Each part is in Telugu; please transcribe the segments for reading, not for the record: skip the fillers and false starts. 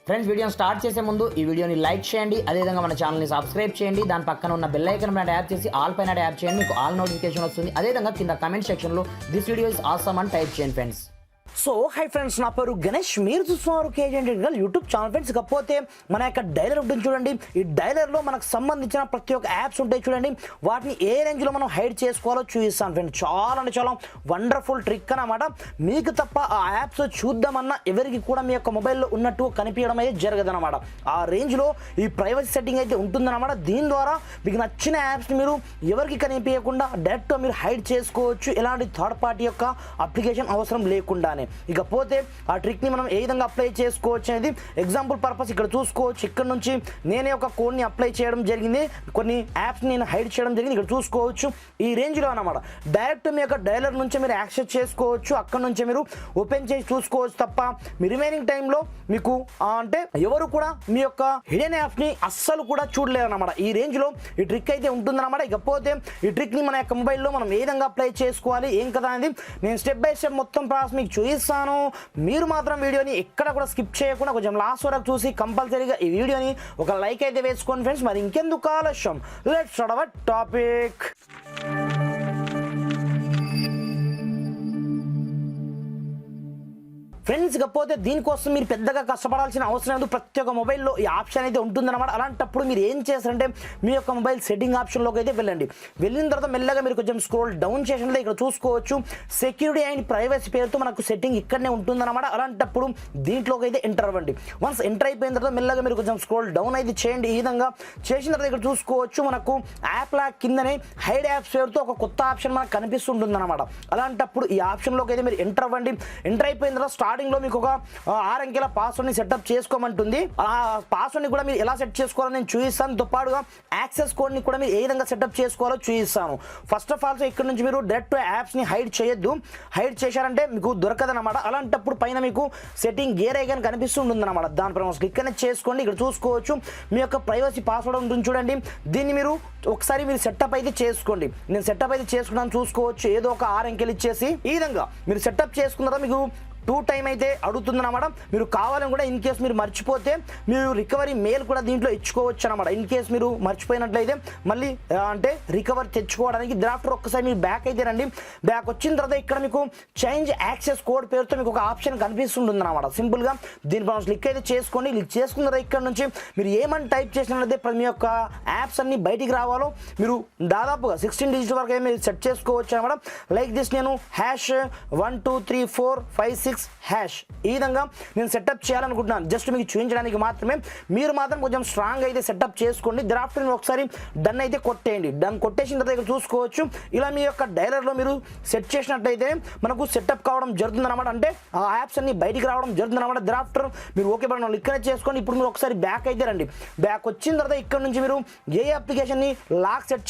ఫ్రెండ్స్, వీడియోని స్టార్ట్ చేసే ముందు ఈ వీడియోని లైక్ చేయండి, అదేవిధంగా మన ఛానల్ని సబ్స్క్రైబ్ చేయండి. దాని పక్కన ఉన్న బెల్ ఐకాన్ పైన ట్యాప్ చేసి ఆల్ పైన ట్యాప్ చేయండి, మీకు ఆల్ నోటిఫికేషన్ వస్తుంది. అదేవిధంగా కింద కమెంట్ సెక్షన్లో దిస్ వీడియో ఇస్ ఆసమ్ అని టైప్ చేయండి ఫ్రెండ్స్. సో హై ఫ్రెండ్స్, నా పేరు గణేష్, మీరు చూస్తున్నారు కేజీ యూట్యూబ్ ఛానల్. ఫ్రెండ్స్, ఇకపోతే మన యొక్క డైలర్ ఉంటుంది చూడండి. ఈ డైలర్లో మనకు సంబంధించిన ప్రతి ఒక్క యాప్స్ ఉంటాయి చూడండి. వాటిని ఏ రేంజ్లో మనం హైడ్ చేసుకోవాలో చూపిస్తాను ఫ్రెండ్స్. చాలా అంటే చాలా వండర్ఫుల్ ట్రిక్ అన్నమాట. మీకు తప్ప ఆ యాప్స్ చూద్దామన్నా ఎవరికి కూడా మీ యొక్క మొబైల్లో ఉన్నట్టు కనిపించడం అయితే జరగదన్నమాట. ఆ రేంజ్లో ఈ ప్రైవసీ సెట్టింగ్ అయితే ఉంటుందన్నమాట. దీని ద్వారా మీకు నచ్చిన యాప్స్ని మీరు ఎవరికి కనిపించకుండా డైరెక్ట్గా మీరు హైడ్ చేసుకోవచ్చు, ఎలాంటి థర్డ్ పార్టీ యొక్క అప్లికేషన్ అవసరం లేకుండానే. ఇకపోతే ఆ ట్రిక్ని మనం ఏ విధంగా అప్లై చేసుకోవచ్చు అనేది ఎగ్జాంపుల్ పర్పస్ ఇక్కడ చూసుకోవచ్చు. ఇక్కడ నుంచి నేనే ఒక కోడ్ని అప్లై చేయడం జరిగింది, కొన్ని యాప్స్ నేను హైడ్ చేయడం జరిగింది. ఇక్కడ చూసుకోవచ్చు ఈ రేంజ్లో అన్నమాట. డైరెక్ట్ మీ యొక్క డైలర్ నుంచి మీరు యాక్సెస్ చేసుకోవచ్చు, అక్కడ నుంచి మీరు ఓపెన్ చేసి చూసుకోవచ్చు తప్ప మీ రిమైనింగ్ టైంలో మీకు అంటే ఎవరు కూడా మీ యొక్క హిడెన్ యాప్స్ని అస్సలు కూడా చూడలేరు అన్నమాట. ఈ రేంజ్లో ఈ ట్రిక్ అయితే ఉంటుందన్నమాట. ఇకపోతే ఈ ట్రిక్ని మన యొక్క మొబైల్లో మనం ఏ విధంగా అప్లై చేసుకోవాలి ఏం కదా అనేది నేను స్టెప్ బై స్టెప్ మొత్తం ప్రాసెస్ మీకు చూపిస్తాను. మీరు మాత్రం వీడియోని ఎక్కడ కూడా స్కిప్ చేయకుండా కొంచెం లాస్ట్ వరకు చూసి కంపల్సరీగా ఈ వీడియోని ఒక లైక్ అయితే వేసుకోండి ఫ్రెండ్స్. మరి ఇంకెందుకు ఆలస్యం, let's start our topic. Friends, ఇకపోతే దీనికోసం మీరు పెద్దగా కష్టపడాల్సిన అవసరం లేదు. ప్రతి ఒక్క మొబైల్లో ఈ ఆప్షన్ అయితే ఉంటుందన్నమాట. అలాంటప్పుడు మీరు ఏం చేస్తారంటే మీ యొక్క మొబైల్ సెట్టింగ్ ఆప్షన్లోకి అయితే వెళ్ళండి. వెళ్ళిన తర్వాత మెల్లగా మీరు కొంచెం స్క్రోల్ డౌన్ చేసినట్లయితే ఇక్కడ చూసుకోవచ్చు సెక్యూరిటీ అండ్ ప్రైవసీ పేరుతో మనకు సెట్టింగ్ ఇక్కడనే ఉంటుందన్నమాట. అలాంటప్పుడు దీంట్లోకి అయితే ఎంటర్ అవ్వండి. వన్స్ ఎంటర్ అయిపోయిన తర్వాత మెల్లగా మీరు కొంచెం స్క్రోల్ డౌన్ అయితే చేయండి. ఈ విధంగా చేసిన తర్వాత ఇక్కడ చూసుకోవచ్చు మనకు యాప్ లా కిందనే హైడ్ యాప్స్ పేరుతో ఒక కొత్త ఆప్షన్ మనకు కనిపిస్తుంటుందన్నమాట. అలాంటప్పుడు ఈ ఆప్షన్లోకి అయితే మీరు ఎంటర్ అవ్వండి. ఎంటర్ అయిపోయిన తర్వాత స్టార్టింగ్లో మీకు ఒక 6 అంకెల పాస్వర్డ్ని సెటప్ చేసుకోమంటుంది. ఆ పాస్వర్డ్ని కూడా మీరు ఎలా సెట్ చేసుకోవాలని నేను చూపిస్తాను. తో పాటుగా యాక్సెస్ కోడ్ని కూడా మీరు ఏ విధంగా సెటప్ చేసుకోవాలో చూపిస్తాను. ఫస్ట్ ఆఫ్ ఆల్ ఇక్కడ నుంచి మీరు డైరెక్ట్ యాప్స్ని హైడ్ చేయొద్దు. హైడ్ చేశారంటే మీకు దొరకదన్నమాట. అలాంటప్పుడు పైన మీకు సెట్టింగ్ గేర్ ఐకాన్ కనిపిస్తుంటుందన్నమాట. దానిపైన క్లిక్ అనేది చేసుకోండి. ఇక్కడ చూసుకోవచ్చు మీ యొక్క ప్రైవసీ పాస్వర్డ్ ఉంటుంది చూడండి. దీన్ని మీరు ఒకసారి మీరు సెటప్ అయితే చేసుకోండి. నేను సెటప్ అయితే చేసుకున్నాను చూసుకోవచ్చు. ఏదో ఒక 6 అంకెలు ఇచ్చేసి ఈ విధంగా మీరు సెటప్ చేసుకున్నారా మీకు 2 టైం అయితే అడుగుతుందన్నమాట. మీరు కావాలని కూడా ఇన్ కేస్ మీరు మర్చిపోతే మీరు రికవరీ మెయిల్ కూడా దీంట్లో ఇచ్చుకోవచ్చు అనమాట. ఇన్ కేస్ మీరు మర్చిపోయినట్లయితే మళ్ళీ అంటే రికవర్ తెచ్చుకోవడానికి డ్రాఫ్టర్ ఒక్కసారి మీరు బ్యాక్ అయితే రండి. బ్యాక్ వచ్చిన తర్వాత ఇక్కడ మీకు చేంజ్ యాక్సెస్ కోడ్ పేరుతో మీకు ఒక ఆప్షన్ కనిపిస్తుంటుంది అనమాట. సింపుల్గా దీనిపై క్లిక్ అయితే చేసుకోండి. క్లిక్ చేసుకున్న తర్వాత ఇక్కడ నుంచి మీరు ఏమని టైప్ చేసినట్లయితే మీ యొక్క యాప్స్ అన్ని బయటికి రావాలో మీరు దాదాపుగా 16 డిజిట్ వరకు అయితే మీరు సెట్ చేసుకోవచ్చు అనమాట. లైక్ దిస్ నేను #12345 హ్యాష్ ఈ విధంగా నేను సెటప్ చేయాలనుకుంటున్నాను. జస్ట్ మీకు చూపించడానికి మాత్రమే. మీరు మాత్రం కొంచెం స్ట్రాంగ్ అయితే సెటప్ చేసుకోండి. డ్రాఫ్ట్ ఒకసారి డన్ అయితే కొట్టేయండి. డన్ కొట్టేసిన తర్వాత ఇక్కడ చూసుకోవచ్చు ఇలా మీ యొక్క డైలర్లో మీరు సెట్ చేసినట్లయితే మనకు సెటప్ కావడం జరుగుతుంది అనమాట. అంటే ఆ యాప్స్ అన్ని బయటికి రావడం జరుగుతుంది అనమాట. డ్రాఫ్టర్ మీరు ఓకే పడిన ఇక్కడ చేసుకోండి. ఇప్పుడు మీరు ఒకసారి బ్యాక్ అయితే రండి. బ్యాక్ వచ్చిన తర్వాత ఇక్కడ నుంచి మీరు ఏ అప్లికేషన్ని లాక్ సెట్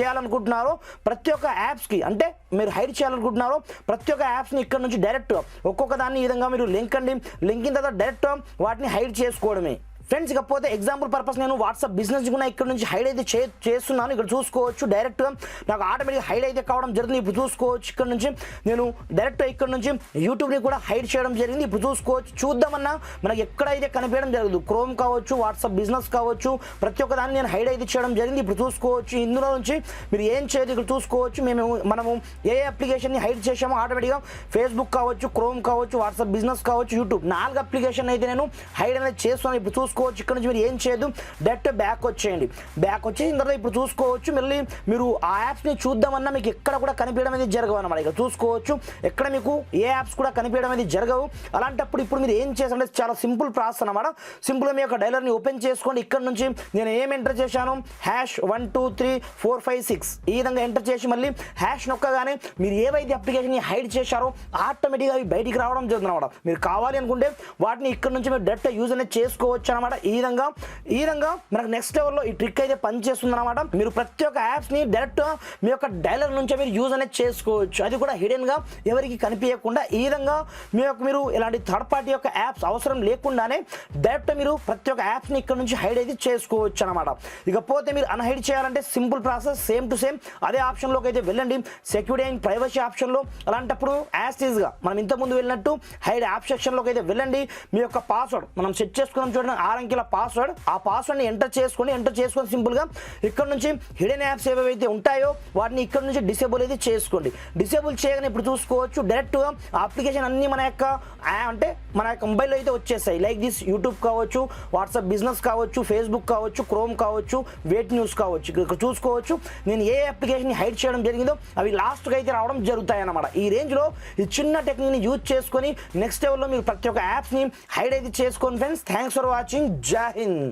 చేయాలనుకుంటున్నారో ప్రతి ఒక్క యాప్స్కి అంటే మీరు హైడ్ చేయాలనుకుంటున్నారో ప్రతి ఒక్క యాప్స్ని ఇక్కడ నుంచి డైరెక్ట్ ఒక్కొక్క దాన్ని ఈ విధంగా మీరు లింక్ అయిన తర్వాత డైరెక్ట్ వాటిని హైడ్ చేసుకోవడమే. ఫ్రెండ్స్, ఇకపోతే ఎగ్జాంపుల్ పర్పస్ నేను వాట్సాప్ బిజినెస్ కూడా ఇక్కడ నుంచి హైడ్ అయితే చేస్తున్నాను. ఇక్కడ చూసుకోవచ్చు డైరెక్ట్గా నాకు ఆటోమేటిక్గా హైడ్ అయితే కావడం జరిగింది. ఇప్పుడు చూసుకోవచ్చు ఇక్కడ నుంచి నేను డైరెక్ట్ ఇక్కడ నుంచి యూట్యూబ్ని కూడా హైడ్ చేయడం జరిగింది. ఇప్పుడు చూసుకోవచ్చు చూద్దామన్నా మనకి ఎక్కడైతే కనిపించడం జరగదు. క్రోమ్ కావచ్చు, వాట్సాప్ బిజినెస్ కావచ్చు, ప్రతి ఒక్క దాన్ని నేను హైడ్ అయితే చేయడం జరిగింది. ఇప్పుడు చూసుకోవచ్చు ఇందులో నుంచి మీరు ఏం చేయదు. ఇక్కడ చూసుకోవచ్చు మనము ఏ అప్లికేషన్ని హైడ్ చేసామో ఆటోమేటిక్గా ఫేస్బుక్ కావచ్చు, క్రోమ్ కావచ్చు, వాట్సాప్ బిజినెస్ కావచ్చు, యూట్యూబ్ 4 అప్లికేషన్ అయితే నేను హైడ్ అనేది చేస్తున్నాను. ఇప్పుడు చూసుకోవచ్చు ఇక్కడ నుంచి మీరు ఏం చేయదు, డైరెక్ట్ బ్యాక్ వచ్చేయండి. బ్యాక్ వచ్చేసిన తర్వాత ఇప్పుడు చూసుకోవచ్చు మళ్ళీ మీరు ఆ యాప్స్ని చూద్దామన్నా మీకు ఎక్కడ కూడా కనిపించడం అనేది జరగవు అనమాట. ఇక్కడ చూసుకోవచ్చు ఎక్కడ మీకు ఏ యాప్స్ కూడా కనిపించడం అనేది జరగవు. అలాంటప్పుడు ఇప్పుడు మీరు ఏం చేయాలంటే చాలా సింపుల్ ప్రాసెస్ అనమాట. సింపుల్గా మీ యొక్క డైలర్ని ఓపెన్ చేసుకోండి. ఇక్కడ నుంచి నేను ఏం ఎంటర్ చేశాను #12345 ఈ విధంగా ఎంటర్ చేసి మళ్ళీ హ్యాష్ నొక్కగానే మీరు ఏవైతే అప్లికేషన్ హైడ్ చేశారో ఆటోమేటిక్గా అవి బయటికి రావడం జరుగుతుంది అనమాట. మీరు కావాలి అనుకుంటే వాటిని ఇక్కడ నుంచి మీరు డైరెక్ట్ యూజ్ అనేది చేసుకోవచ్చు అనమాట. అనమాట. ఈ విధంగా మనకు నెక్స్ట్ లెవెల్లో ఈ ట్రిక్ అయితే పనిచేస్తుంది అనమాట. మీరు ప్రతి ఒక్క యాప్స్ని డైరెక్ట్ మీ యొక్క డైలర్ నుంచే మీరు యూజ్ అనేది చేసుకోవచ్చు, అది కూడా హిడెన్గా ఎవరికి కనిపించకుండా. ఈ విధంగా మీరు ఇలాంటి థర్డ్ పార్టీ యొక్క యాప్స్ అవసరం లేకుండానే డైరెక్ట్ మీరు ప్రతి ఒక్క యాప్స్ని ఇక్కడ నుంచి హైడ్ అయితే చేసుకోవచ్చు అనమాట. ఇకపోతే మీరు అన్హైడ్ చేయాలంటే simple process, same to same అదే ఆప్షన్లోకి అయితే వెళ్ళండి, సెక్యూరిటీ అండ్ ప్రైవసీ ఆప్షన్లో. అలాంటప్పుడు యాజ్ ఈజ్గా మనం ఇంతకుముందు వెళ్ళినట్టు హైడ్ యాప్ సెక్షన్లోకి అయితే వెళ్ళండి. మీ యొక్క పాస్వర్డ్ మనం సెట్ చేసుకున్నాం చూడండి, 6 అంకెల పాస్వర్డ్, ఆ పాస్వర్డ్ని ఎంటర్ చేసుకొని సింపుల్గా ఇక్కడ నుంచి హిడెన్ యాప్స్ ఏవైతే ఉంటాయో వాటిని ఇక్కడ నుంచి డిసేబుల్ అయితే చేసుకోండి. డిసేబుల్ చేయగానే ఇప్పుడు చూసుకోవచ్చు డైరెక్ట్గా అప్లికేషన్ అన్ని మన యొక్క మొబైల్లో అయితే వచ్చేస్తాయి. లైక్ దిస్ యూట్యూబ్ కావచ్చు, వాట్సాప్ బిజినెస్ కావచ్చు, ఫేస్బుక్ కావచ్చు, క్రోమ్ కావచ్చు, వేట్ న్యూస్ కావచ్చు. ఇక్కడ చూసుకోవచ్చు నేను ఏ అప్లికేషన్ హైడ్ చేయడం జరిగిందో అవి లాస్ట్గా అయితే రావడం జరుగుతాయి అన్నమాట. ఈ రేంజ్లో ఈ చిన్న టెక్నిక్ని యూజ్ చేసుకొని నెక్స్ట్ లెవెల్లో మీరు ప్రతి ఒక్క యాప్స్ని హైడ్ అయితే చేసుకోండి ఫ్రెండ్స్. Thanks for watching. జై హింద్.